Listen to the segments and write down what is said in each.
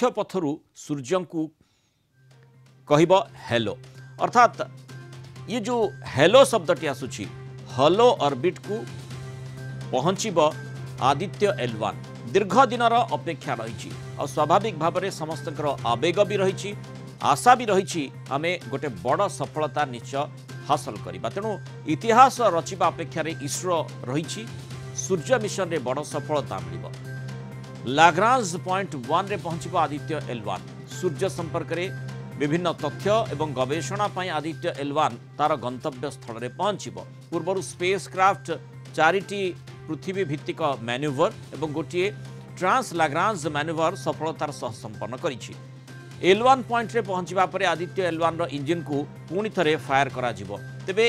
कक्षपथरु सूर्य को कहब हेलो अर्थात ये जो हेलो शब्दटी आसुची हलो ऑर्बिट को पहुँचब आदित्य L1 दीर्घ दिनर अपेक्षा रही और स्वाभाविक भाव में समस्त आवेग भी रही आशा भी रही आमे गोटे बड़ सफलता निश्चय हासिल करवा तेणु इतिहास रचिबा अपेक्षा इसरो रही सूर्य मिशन रे बड़ सफलता मिल लाग्रांज पॉइंट 1 रे पहुँचब आदित्य L1 सूर्य संपर्क में विभिन्न तथ्य एवं गवेषणा आदित्य L1 तार गंतव्य स्थल में पहुँचब पूर्व स्पेस क्राफ्ट 4टी पृथ्वी भित्तिक मैन्युवर एवं गोटे ट्रांस लाग्रांज मैन्युवर सफलतार सह संपन्न करिछि L1 पॉइंट रे पहुँचवा पर आदित्य L1 रो इंजिन को पुणी थरे फायर करा जिवो तेबे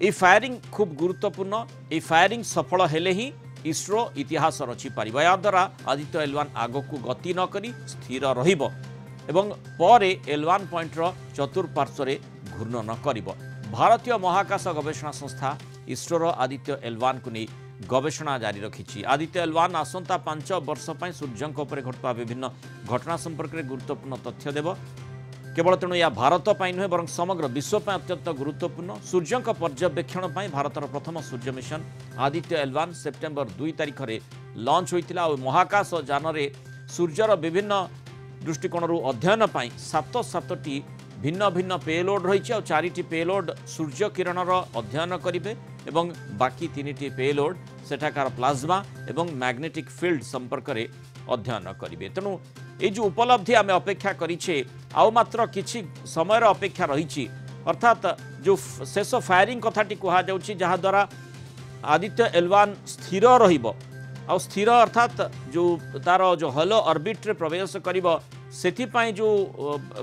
ए फायरिंग खूब गुरुत्वपूर्ण ए फायरिंग सफल हेले ही इसरो इतिहास रचि पारिबा या द्वारा आदित्य L1 आगो को गति न करी स्थिर रहिबो एवं परे L1 पॉइंट रो चतुर्पार्श्व रे घूर्णन करिबो भारतीय महाकाश गवेषणा संस्था इसरो रो आदित्य L1 को नहीं गवेषणा जारी रखी आदित्य L1 आसंता 5 वर्ष पर सूर्य घटुवा विभिन्न घटना संपर्क में गुरुत्वपूर्ण तथ्य देव केवल तेणु यह भारत नुहे बर समग्र विश्व अत्यंत गुरुत्वपूर्ण सूर्य पर्यवेक्षण भारतर प्रथम सूर्य मिशन आदित्य L1 सेप्टेम्बर 2 तारिख में लॉन्च होता और महाकाश यान सूर्यर विभिन्न दृष्टिकोण अध्ययन 7 भिन्न भिन्न पेलोड रही और 4टी पेलोड सूर्य किरणर अध्ययन करेंगे एवं बाकी 3टी पेलोड सेठाकार प्लाज्मा एवं मैग्नेटिक फील्ड संपर्क में अध्ययन करेंगे तेणु ये जो उपलब्धि आम अपेक्षा करें आउ मात्र किछि समय अपेक्षा रही अर्थात जो शेष फायरिंग कथाटी कहुच्छी जहाद्वारा आदित्य L1 स्थिर रहिबो आ स्थिर अर्थात जो तार जो हलो ऑर्बिट रे प्रवेश करिबो सेथिपाई जो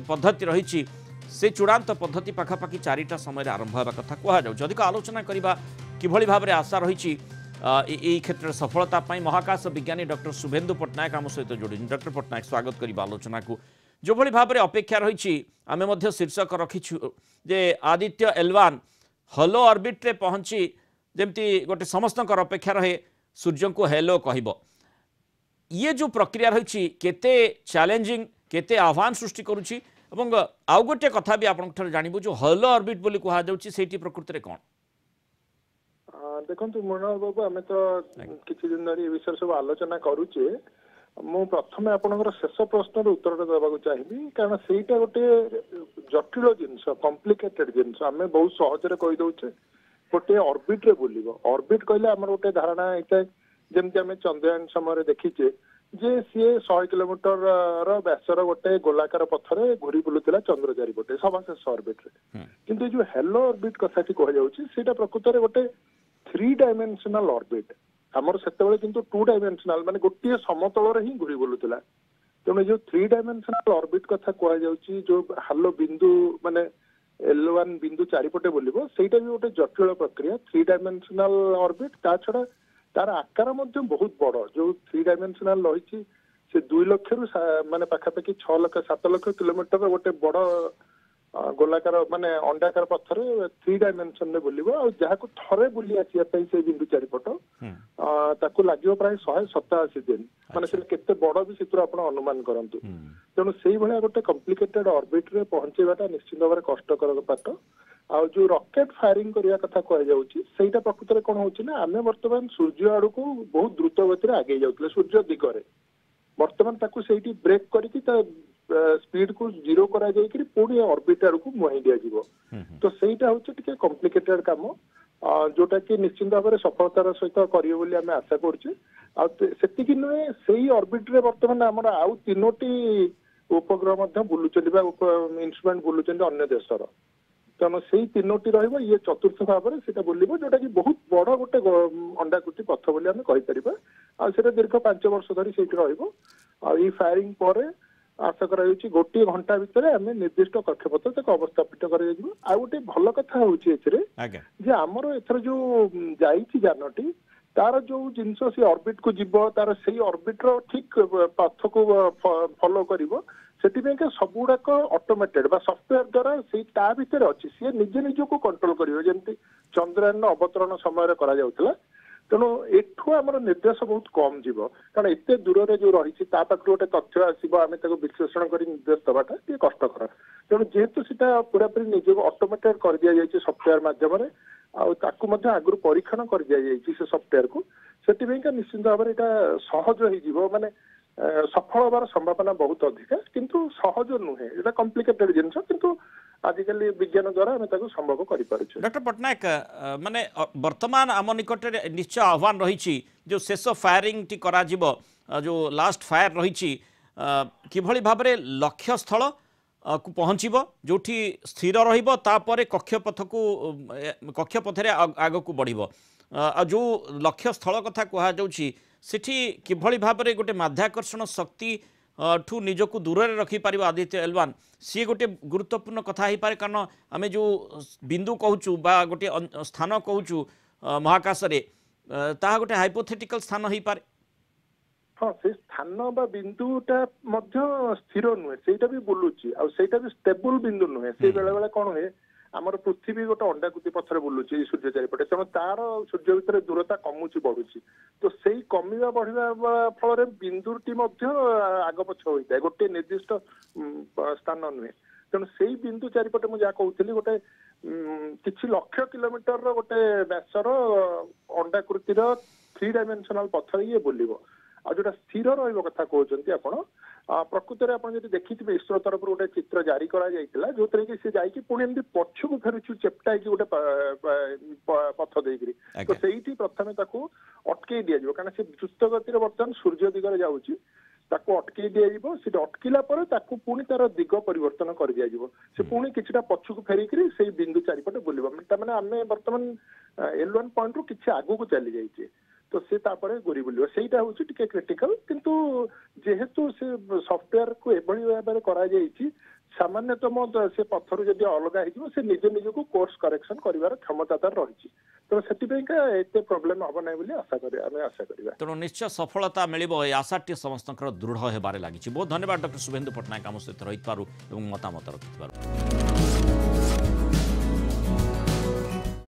पद्धति रही से चूड़ांत पद्धति पाखापाखि 4टा समय आरंभ होगा कथा कहुच्छे अधिक आलोचना करवा किभली भाव में आशा रही क्षेत्र सफलता महाकाश विज्ञानी डॉक्टर शुभेन्दु पट्टनायक आम सहित जोड़ी डॉक्टर पट्टनायक स्वागत करवा आलोचना को जो भली भाव में अपेक्षा रही आम शीर्षक रखीचु जे आदित्य L1 हलो ऑर्बिट रे पहुँची जमती गोटे समस्त अपेक्षा रहे सूर्य को हेलो कहब ये जो प्रक्रिया रही केते चैलेंजिंग केते आह्वान सृष्टि करुच्ची एवं आउ गोटे कथा भी आप जानबू जो हलो ऑर्बिट बोली कहुच्छी से प्रकृति में कौन देखो मृणाल बाबू आम तो किसी दिन धरी विषय सब आलोचना करुचे मु प्रथम आपनकर शेष प्रश्न उत्तर देवाक चाहिए कारण सेटा गोटे जटिल जिनस कॉम्प्लिकेटेड जिनस आम बहुत सहज कहीदे गोटे ऑर्बिट रे बुलिबो ऑर्बिट कहले हमर गोटे धारणा होता है जमती आम चंद्रयान समय देखीचे जे सी 100 किलोमीटर व्यासर गोटे गोलाकार पथरे घूरी बुलूला चंद्र चारिपटे सभाशेष ऑर्बिट रे किंतु जो हेलो ऑर्बिट कथाटी कहुच्छी प्रकृत में गोटे 3 डायमेंशनल ऑर्बिट आमर से किंतु 2 डायमेंशनल माने गोटे समतल ही घूरी बुलूला तेणु जो 3 डायमेंशनल ऑर्बिट कथा कहुच्छी जो हालो बिंदु माने L1 बिंदु चारिपटे बुलिबो सेटा भी गोटे जटिल प्रक्रिया 3 डायमेंशनल ऑर्बिट ता छड़ा तार आकार मध्य बहुत बड़ जो 3 डायमेंशनल रही से 2 लाख रु माने पाखापाखि 6 लाख 7 लाख किलोमीटर गोटे बड़ गोलाकार माने अंडाकार पत्थर 3 डायमेंशन में बुलिबो और जहाँ को थरे बुली आसिया से बिंदु चारिपट ताकू लगे प्राय 187 दिन माने से केते बड़ भी चित्र आप अनुमान करंतु तेणु से भाया गोटे कॉम्प्लिकेटेड ऑर्बिट रे पहुंचेबाटा निश्चित भाव कष्टकर पाठ आ जो रॉकेट फायरिंग करने कथा कहटा प्रकृत में कौन होना आम बर्तमान सूर्य आड़ को बहुत द्रुत गति आगे जाते सूर्य दिगरे बर्तमान ताकू से ब्रेक करके स्पीड को जीरो करा जायकरी पुणी ऑर्बिट आड़ को मुहाई दिया तो सेटा हूँ टिके कॉम्प्लिकेटेड काम जोटा कि निश्चित भाव में सफलतार सहित करियो बोली आम आशा करछे नुहे से ऑर्बिट रे बर्तमान आमर आउ 3टी उपग्रह बुलुचंदी इंस्ट्रुमेंट बुलुचंदी अन्य देशर तेणु से 3टी रहिबो ये चतुर्थ भाव में सेटा बुलिबो जोटा कि बहुत बड़ गोटे अंडाकृति पथ बोली आम कहीपर आ दीर्घ 5 वर्ष धरी सेठी रहिबो आ ई फायरिंग पर आशा कराई गोटे घंटा भितर आम निर्दिष्ट कक्षपथ तक अवस्थापित कर गोटे भल कथा होमर एथर जो जाइए जानटी तार जो जिनस से ऑर्बिट को जीव तार से ऑर्बिट रो ठीक पथ को फॉलो करिवो सेटिमें सब गुड़ाक ऑटोमेटेड बा सॉफ्टवेयर द्वारा से ता भितर अच्छी सी निजे निज को कंट्रोल करिवो जेमति चंद्रयान अवतरण समय करा जाउतला ତେଣୁ ଏଠୁ ଆମର ନିର୍ଦ୍ଦେଶ ବହୁତ କମ ଯିବ, କାରଣ ଏତେ ଦୂରରେ ଯୋଉ ରହିଛି ତା ପାଖରୁ ଗୋଟେ ତଥ୍ୟ ଆସିବ, ଆମେ ତାକୁ ବିଶ୍ଳେଷଣ କରି ନିର୍ଦ୍ଦେଶ ଦେବାଟା ଟିକେ କଷ୍ଟକର। ତେଣୁ ଯେହେତୁ ସେଟା ପୁରାପୁରି ନିଜକୁ ଅଟୋମେଟେଡ୍ କରିଦିଆଯାଇଛି ସଫ୍ଟୱେୟାର ମାଧ୍ୟମରେ, ଆଉ ତାକୁ ମଧ୍ୟ ଆଗରୁ ପରୀକ୍ଷଣ କରିଦିଆଯାଇଛି ସେ ସଫ୍ଟୱେୟାରକୁ, ସେଥିପାଇଁକା ନିଶ୍ଚିନ୍ତ ଭାବରେ ଏଇଟା ସହଜ ହେଇଯିବ, ମାନେ ସଫଳ ହବାର ସମ୍ଭାବନା ବହୁତ ଅଧିକା, କିନ୍ତୁ ସହଜ ନୁହେଁ, ଏଇଟା କମ୍ପ୍ଲିକେଟେଡ୍ ଜିନିଷ, କିନ୍ତୁ ଆଜିକାଲି ବିଜ୍ଞାନ ଦ୍ୱାରା ଆମେ ତାକୁ ସମ୍ଭବ କରିପାରୁଛୁ। डॉक्टर पट्टनायक माने वर्तमान आम निकट निश्चय आह्वान रही जो शेष फायरिंग टी करा जिवो, जो लास्ट फायर रही किभली भाव में लक्ष्य स्थल को पहुँचब जो स्थिर रपर कक्षपथ को कक्षपथ आग को बढ़ जो लक्ष्य स्थल कथा कहुच्छी सेठी किभली भाव में गोटे माध्याकर्षण शक्ति ठू निजक दूर रखिपर आदित्य एलवान सी गोटे गुरुत्वपूर्ण कथा हो पारे, कारण आम जो बिंदु कहूँ बा गोटे स्थान कहूँ महाकाश ताहा गोटे हाइपोथेटिकल स्थान हो पारे। हाँ, से स्थान बा बिंदुटा मध्य स्थिर नुहे, सेटा भी बुलुची आ सेटा भी स्टेबल बिंदु नुहे, से बेले बेले कौन हुए आमर पृथ्वी गोटे अंडाकृति पथर बुलुची सूर्य चारिपटे, तेणु तार सूर्य भितर दूरता कमुची बढ़ुची, तो सेई कमिवा बढ़िया फल बिंदुटी आग पछ होता है, गोटे निर्दिष्ट स्थान नुहे, तेणु सेई बिंदु चारिपटे मुझे कहूली गोटे किछि लक्ष किलोमीटर गोटे व्यासर अंडाकृतिर 3 डायमेंशनल पथर ये बुलिबो। आ जो स्थिर रहा कहते आपण प्रकृत में आप देखिए इसरो तरफ गोटे चित्र जारी करा जो कि सी जाकि पुणी एमती पछक फेरुछु चेप्टा कि गोटे पथ देकरी, तो सही प्रथम अटकई दिज्व, कारण से द्रुत गति बर्तमान सूर्य दिगरे जाऊँगी, ताको अटकई दिज्व, से अटकिला पुणी तार दिग परिवर्तन कर दिज्व, से पुणी किछटा पछक फेरिकी से बिंदु चारिपटे बुलिब, मैंने आम बर्तमान L1 पॉइंट रू किछि आगु को चली जाइए, तो सी तापरे घूरी बुलियो, सेटा होछि टिके क्रिटिकल, किंतु जेहेतु से सॉफ्टवेयर को एभली भाबरे करा जाइछि सामान्यतम से पथर जदि अलग हो से निज निज को कोर्स करेक्शन करिवार क्षमता तार रहिछि, तो सेटिपैका एते प्रॉब्लम हबो नै बोली आशा करी आमे आशा करिबा। तेणु निश्चय सफलता मिलिबो ए आशाटी समस्तकर दृढ़ हेबारे लागिछि। बहुत धन्यवाद डॉक्टर शुभेन्दु पट्टनायक आम सहित रही मतामत रखिथिबारु।